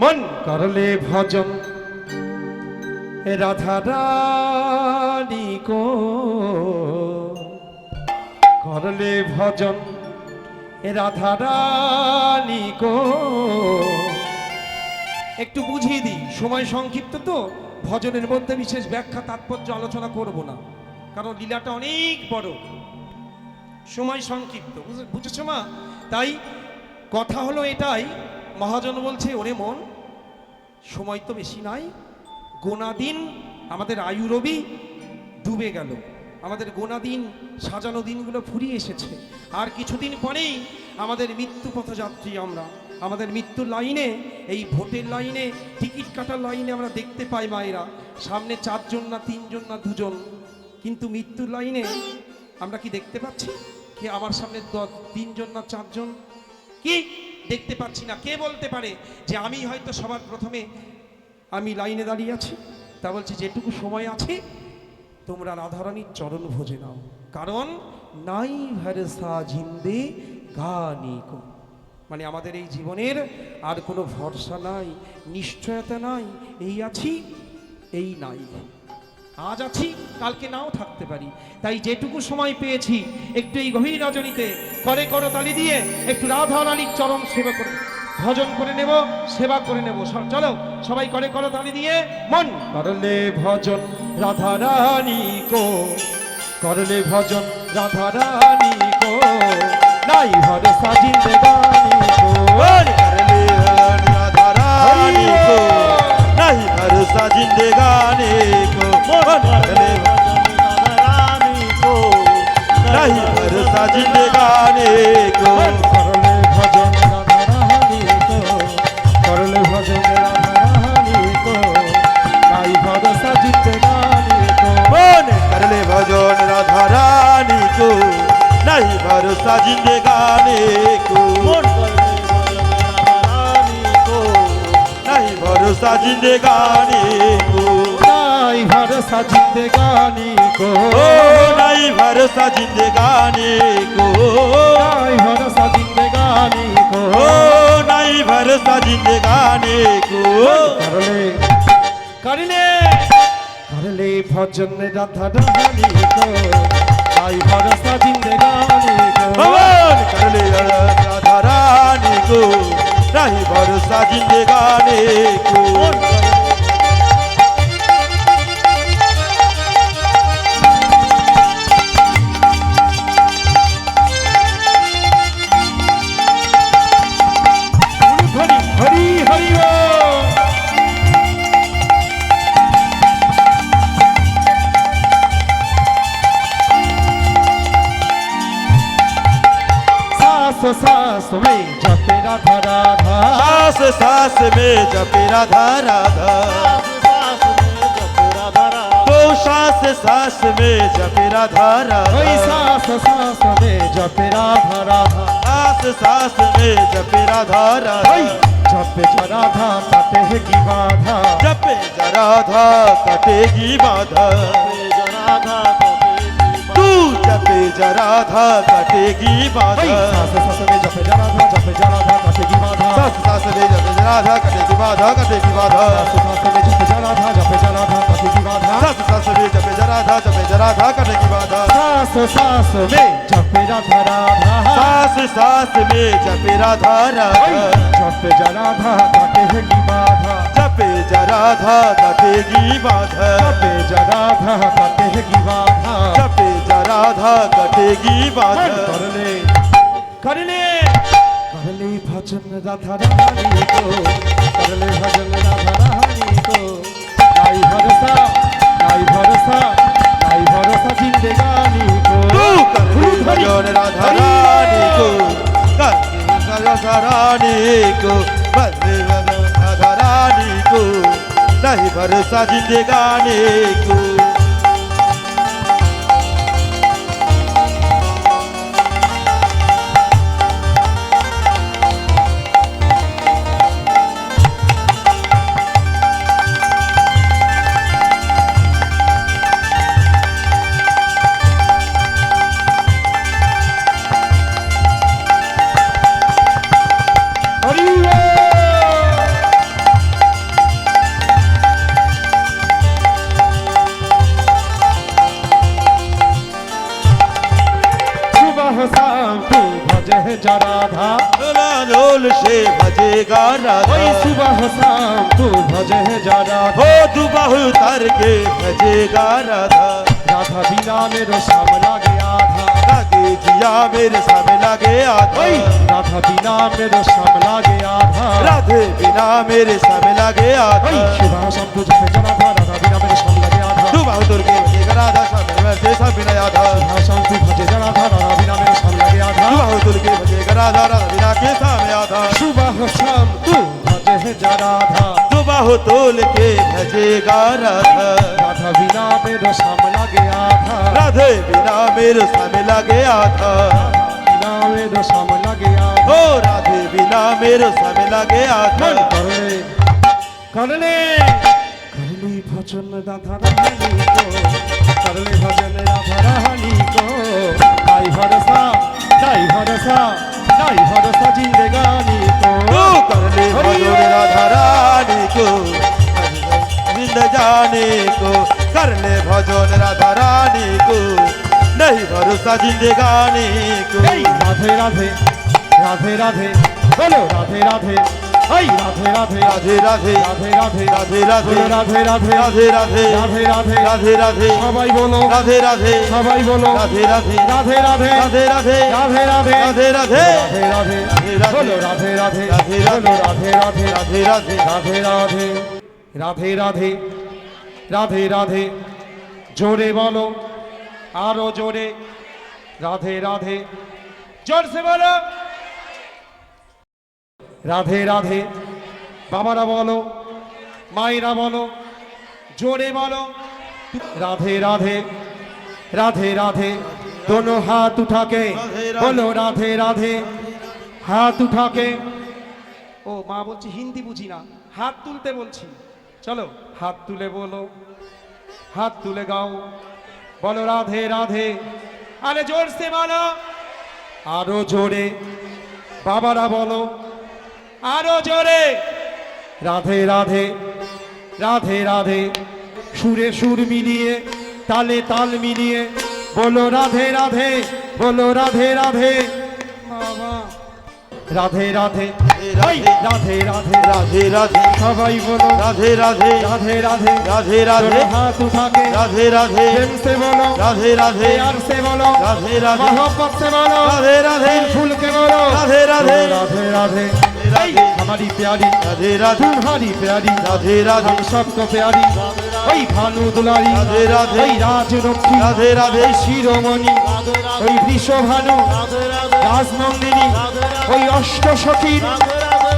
মন করলে ভজন রাধা রানী কো, করলে ভজন রাধা রানী কো। একটু বুঝিয়ে দিই, সময় সংক্ষিপ্ত তো, ভজনের মধ্যে বিশেষ ব্যাখ্যা তাৎপর্য আলোচনা করব না, কারণ লীলাটা অনেক বড়, সময় সংক্ষিপ্ত, বুঝেছো মা? তাই কথা হলো এটাই, মহাজন বলছে ওরে মন, সময় তো বেশি নাই, গোনা দিন, আমাদের আয়ু রবি ডুবে গেল, আমাদের গোনা দিন সাজানো দিনগুলো ফুরিয়ে এসেছে, আর কিছুদিন পরেই আমাদের মৃত্যু পথযাত্রী আমরা, আমাদের মৃত্যুর লাইনে, এই ভোটের লাইনে, টিকিট কাটার লাইনে আমরা দেখতে পাই মায়েরা সামনে 4 জন না 3 জন না 2 জন, কিন্তু মৃত্যুর লাইনে আমরা কি দেখতে পাচ্ছি? কে আমার সামনে 3 জন না 4 জন? কি দেখতে পাচ্ছি না। কে বলতে পারে যে আমি হয়তো সবার প্রথমে আমি লাইনে দাঁড়িয়ে আছি? তা বলছি যেটুকু সময় আছে তোমরা রাধারানীর চরণ ভোজে নাও, কারণ নাই ভরসা জিন্দে গানি কো, মানে আমাদের এই জীবনের আর কোনো ভরসা নাই, নিশ্চয়তা নাই, এই আছি এই নাই, আজ আছি কালকে নাও থাকতে পারি। তাই যেটুকু সময় পেয়েছি একটু এই গভীর রজনীতে করে করতালি দিয়ে একটু রাধা রানীর চরণ সেবা করে ভজন করে নেব, সেবা করে নেব। চলো সবাই করে করতালি দিয়ে মন করলে ভজন রাধা রানী কো, করলে ভজন রাধা রানী কো, নাই ভরসা জিন্দেগানি কো, করলে রাধা রানী কো, নাই ভরসা জিন্দেগানি কো, করলে রাধা রানী কো, নাই ভরসা জিন্দেগানি কো, করলে ভজন রাধা রানী কো, করলে ভজন রাধা রানী কো, নাই ভরসা জিন্দেগানি কো, করলে ভজন রাধা রানী কো, নাই ভরসা জিন্দেগানি কো, নাই ভরসা জিন্দেগানি কো, নাই ভরসা জিন্দেগানি কো, নাই ভরসা জিন্দেগানি কো, নাই ভরসা জিন্দেগানি কো, নাই ভরসা জিন্দেগানি কো, করলে করলে করলে ভজন রাধা রানী কো, নাই ভরসা জিন্দেগানি কো, করলে রাধা রানী কো, নাই ভরসা জিন্দেগানি কো, হরি হরি হরি ও सास सास में जपे राधा राधा, सास सास में जपे राधा राधा, तो सास सास में जपे राधा ओई राधा, सास सास में जपे राधा राधा, सास सास में जपे राधा ओई राधा, जपे राधा कटेगी बाधा, जपे राधा कटेगी बाधा, तू जपे राधा कटेगी ओई बाधा, सास सास में जपे राधा कटेगी बाधा, सास सास में जपे राधा कटेगी बाधा, कटेगी बाधा, सास सास में जपे राधा कटेगी बाधा, सास सास में जपे राधा कटेगी बाधा, सास सास में जपे राधा राधा, सास सास में जपे राधा ओई राधा, जपे राधा कटेगी बाधा, जपे राधा कटेगी बाधा, जपे राधा कटेगी बाधा, जपे राधा कटेगी बाधा, करले करले करले भजन राधा रानी को, करले भजन राधा रानी को, নাই ভরসা নাই ভরসা নাই ভরসা জিন্দেগানি কো, तू करले भजन राधा रानी को, करले राधा रानी को, करले राधा रानी को, नहीं भरोसा जिंदगानी को, से भजेगा राधा वही सुबह शाम तू भजे जा राधा हो दुबाहु तार के भजेगा राधा राधा बिना मेरो शाम लागे आधा लागे जिया मेरे सामने लागे आधा वही राधा बिना मेरो शाम लागे आधा राधे बिना मेरे सामने लागे आधा वही सुबह शाम तू भजे जा राधा राधा बिना मेरो शाम लागे आधा दुबाहु तुर के भजेगा राधा सामने मेरे सब बिना आधा सुबह शाम तू भजे जा राधा राधा बिना मेरो शाम लागे आधा दुबाहु तुर के भजेगा राधा राधा बिना के सामने आधा सुबह शाम तू भजे जा राधा दुबाहु तोल के भजेगा राधा राधा बिना मेरो शाम लागे आधा राधे बिना मेरे सामने लागे आधा बिना मेरो शाम लागे आधा हो राधे बिना मेरे सामने लागे आधा मन करले भजन राधा रानी को करले भजन राधा रानी को दाई भरोसा जिंदगानी को तू कर ले भजन राधा रानी को जिंद जाने को कर ले भजन राधा रानी को नहीं भरोसा जिंदगानी को राधे राधे राधे राधे बोलो राधे राधे राधे राधे राधे राधे राधे राधे राधे राधे बोलो राधे राधे राधे राधे राधे राधे राधे राधे সবাই বলো राधे राधे সবাই বলো राधे राधे রাধে রাধে राधे राधे রাধে রাধে राधे राधे রাধে রাধে রাধে বলো রাধে রাধে রাধে বলো রাধে রাধে राधे राधे রাধে রাধে রাধে রাধে রাধে রাধে জোরে বলো আরো জোরে রাধে রাধে জোরসে বলো রাধে রাধে বাবারা বলো মায়েরা বলো জোরে বলো রাধে রাধে राधे राधे दोनों हाथ उठा के बोलो राधे राधे हाथ उठा के ও মা বলছি হিন্দি বুঝি না হাত তুলতে বলছি চলো হাত তুলে বলো হাত তুলে গাও বলো রাধে রাধে আরে জোরসে বলো আরো জোরে বাবারা বলো আরো জোরে রাধে রাধে রাধে রাধে সুরে সুর মিলিয়ে তালে তাল মিলিয়ে বলো রাধে রাধে বলো রাধে রাধে বাবা রাধে রাধে এই রাধে রাধে राधे राधे সবাই বলো राधे राधे राधे राधे राधे राधे दोनों हाथ उठा के राधे राधे प्रेम से बोलो राधे राधे प्यार से बोलो राधे राधे मोहब्बत से बोलो राधे राधे फूल के बोलो राधे राधे राधे राधे राधे हमारी प्यारी राधे राधे तुम्हारी प्यारी राधे राधे हम सबको प्यारी ওই ভানু দুলারি রাধে রাধে ওই রাজরক্ষী রাধে রাধে ওই শিরোমণি ওই বৃষভানু রাজনন্দিনী ওই অষ্টসখীর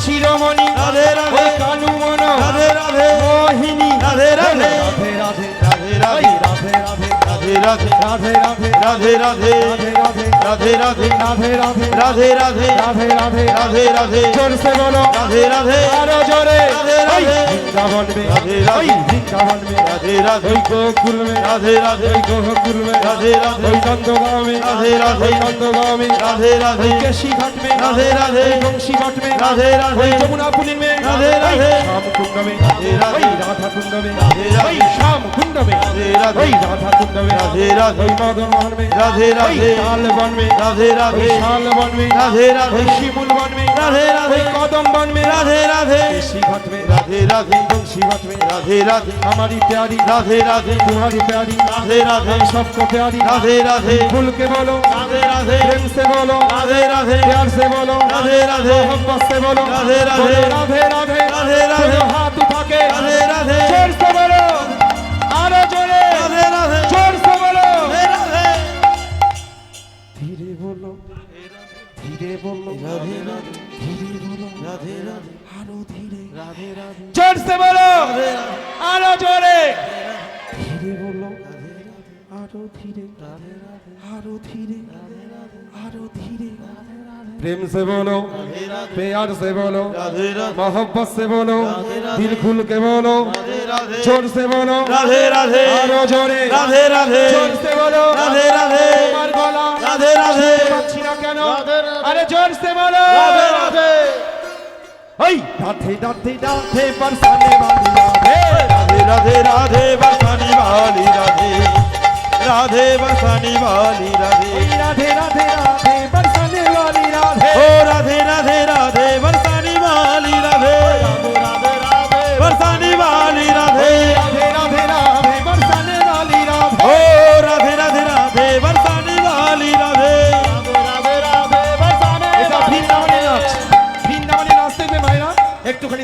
শিরোমণি রাধে রাধে ওই কালু মন রাধে রাধে মোহিনী রাধে রাধে রাধে রাধে राधे ওই राधे রাধে রাধে राधे राधे রাধে রাধে राधे राधे রাধে রাধে राधे राधे রাধে রাধে राधे राधे রাধে রাধে राधे राधे জোরসে বলো राधे राधे আরো জোরে রাধে ওই রাধে বৃন্দাবন মে রাধে রাধে ওই বৃন্দাবন মে राधे राधे ওই গোকুল মে राधे राधे ওই গোকুল মে राधे राधे ওই নন্দগাঁও মে রাধে রাধে ওই নন্দগাঁও মে राधे राधे ওই কেশি ঘাট মে রাধে রাধে ওই বংশী ঘাট মে রাধে রাধে ওই যমুনা পুলিন মে রাধে রাধে শ্যাম কুণ্ড মে রাধে রাধে ওই রাধা কুণ্ড মে রাধে রাধে ওই শ্যাম কুণ্ড মে রাধে রাধে ওই রাধা কুণ্ড মে রাধে রাধে ওই মদন মোহন মে রাধে রাধে ওই শাল বন মে राधे राधे ওই শাল বন মে রাধে রাধে ওই শিমুল বন মে রাধে রাধে ওই কদম বন মে राधे राधे केशी घाट में राधे राधे बंशी घाट में राधे राधे हमारी प्यारी राधे राधे तुम्हारी प्यारी राधे राधे हम सबको प्यारी राधे राधे भूल के बोलो राधे राधे प्रेम से बोलो राधे राधे प्यार से बोलो राधे राधे मोहब्बत से बोलो राधे राधे बोलो राधे राधे राधे राधे दोनों हाथ उठा के राधे राधे जोर से बोलो आरो जोरे राधे राधे जोर से बोलो राधे धीरे बोलो धीरे बोलो राधे राधे धीरे बोलो राधे राधे आरो धीरे राधे राधे जोर से बोलो राधे आरो जोरे धीरे बोलो आरो धीरे आरो धीरे आरो धीरे प्रेम से बोलो प्यार से बोलो राधे राधे मोहब्बत से बोलो दिल खुल के बोलो राधे जोर से बोलो राधे राधे आरो जोरे राधे राधे जोर से बोलो राधे राधे তোমার গলা राधे राधे পাচ্ছি না কেন আরে জোর से बोलो राधे राधे ওই রাধে রাধে রাধে বরসানে वाली রাধে राधे राधे राधे बरसानी वाली राधे राधे बरसानी वाली राधे ওই রাধে রাধে রাধে বরসানে वाली রাধে ओ राधे राधे राधे बरसानी